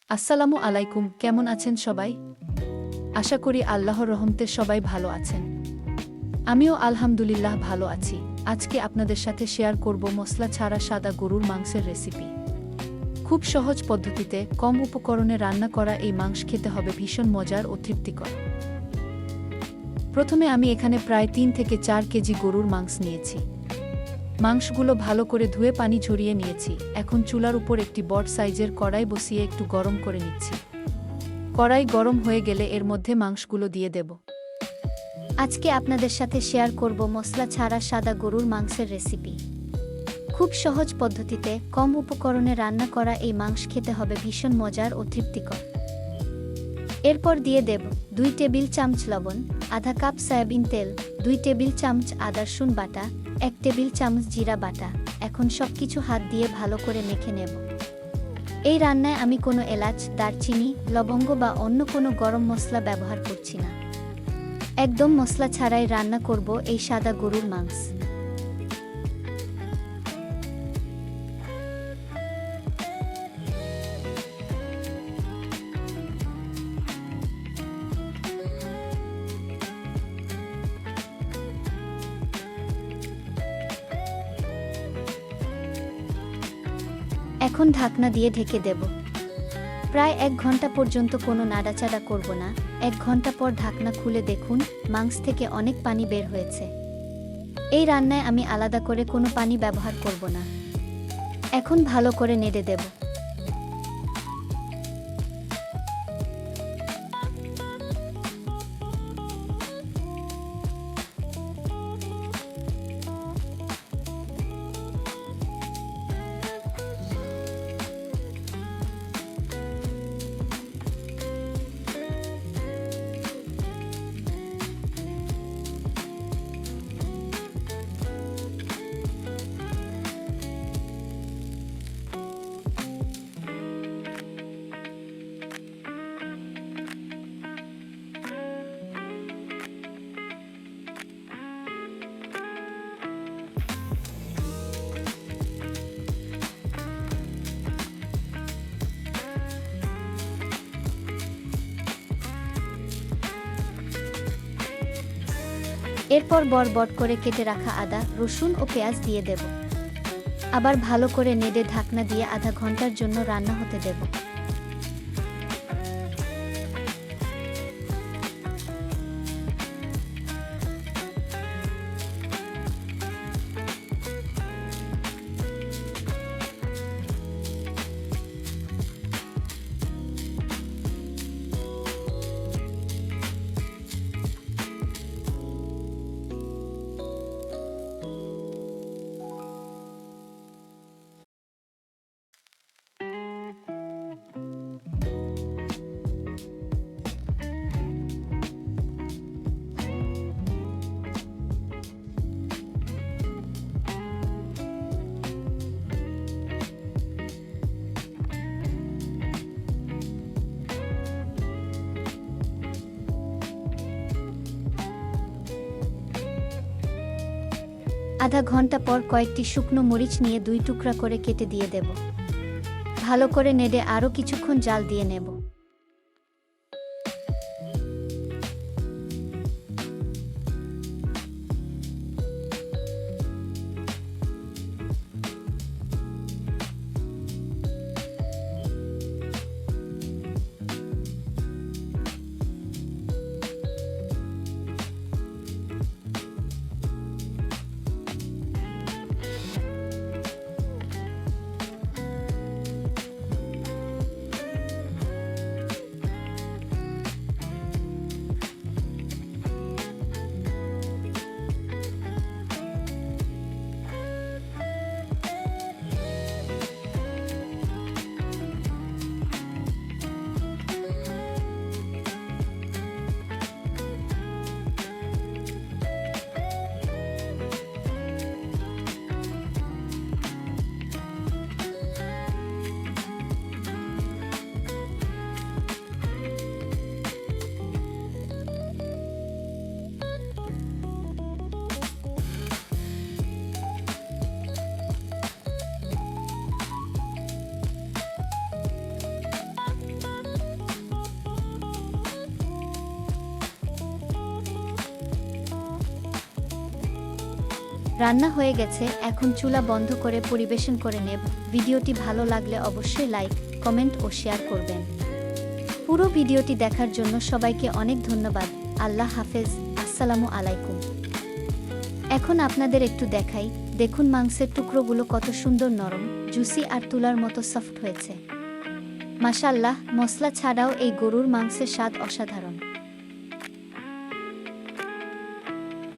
আসসালামু আলাইকুম, কেমন আছেন সবাই? আশা করি আল্লাহর রহমতে সবাই ভালো আছেন। আমিও আলহামদুলিল্লাহ ভালো আছি। আজকে আপনাদের সাথে শেয়ার করব মশলা ছাড়া সাদা গরুর মাংসের রেসিপি। খুব সহজ পদ্ধতিতে কম উপকরণে রান্না করা এই মাংস খেতে হবে ভীষণ মজার ও তৃপ্তিকর। প্রথমে আমি এখানে প্রায় 3 থেকে 4 কেজি গরুর মাংস নিয়েছি। মাংসগুলো ভালো করে ধুয়ে পানি ঝরিয়ে নিয়েছি। এখন চুলার উপর একটি বড় সাইজের কড়াই বসিয়ে একটু গরম করে নিচ্ছি। কড়াই গরম হয়ে গেলে এর মধ্যে মাংসগুলো দিয়ে দেব। আজকে আপনাদের সাথে শেয়ার করব মশলা ছাড়া সাদা গরুর মাংসের রেসিপি। খুব সহজ পদ্ধতিতে কম উপকরণে রান্না করা এই মাংস খেতে হবে ভীষণ মজার ও তৃপ্তিকর। এরপর দিয়ে দেব 2 টেবিল চামচ লবণ, আধা কাপ সয়াবিন তেল, 2 টেবিল চামচ আদা রসুন বাটা, 1 টেবিল চামচ জিরা বাটা। এখন সবকিছু হাত দিয়ে ভালো করে মেখে নেব। এই রান্নায় আমি কোনো এলাচ, দারচিনি, লবঙ্গ বা অন্য কোনো গরম মশলা ব্যবহার করছি না। একদম মশলা ছাড়াই রান্না করব এই সাদা গরুর মাংস। এখন ঢাকনা দিয়ে ঢেকে দেব। প্রায় 1 ঘন্টা পর্যন্ত কোনো নাড়াচাড়া করব না। 1 ঘন্টা পর ঢাকনা খুলে দেখুন, মাংস থেকে অনেক পানি বের হয়েছে। এই রান্নায় আমি আলাদা করে কোনো পানি ব্যবহার করব না। এখন ভালো করে নেড়ে দেব। এরপর বড় করে কেটে রাখা আদা, রসুন ও পেঁয়াজ দিয়ে দেব। আবার ভালো করে নেড়ে ঢাকনা দিয়ে আধা ঘন্টার জন্য রান্না হতে দেব। আধা ঘন্টা পর কয়েকটি শুকনো মরিচ নিয়ে 2 টুকরা করে কেটে দিয়ে দেব। ভালো করে নেড়ে আরও কিছুক্ষণ জাল দিয়ে নেব। রান্না হয়ে গেছে, এখন চুলা বন্ধ করে পরিবেশন করে নেব। ভিডিওটি ভালো লাগলে অবশ্যই লাইক, কমেন্ট ও শেয়ার করবেন। পুরো ভিডিওটি দেখার জন্য সবাইকে অনেক ধন্যবাদ। আল্লাহ হাফেজ, আসসালামু আলাইকুম। এখন আপনাদের একটু দেখাই, দেখুন মাংসের টুকরোগুলো কত সুন্দর নরম, জুসি আর তুলার মতো সফট হয়েছে। মাশাআল্লাহ, মশলা ছাড়াও এই গরুর মাংসের স্বাদ অসাধারণ।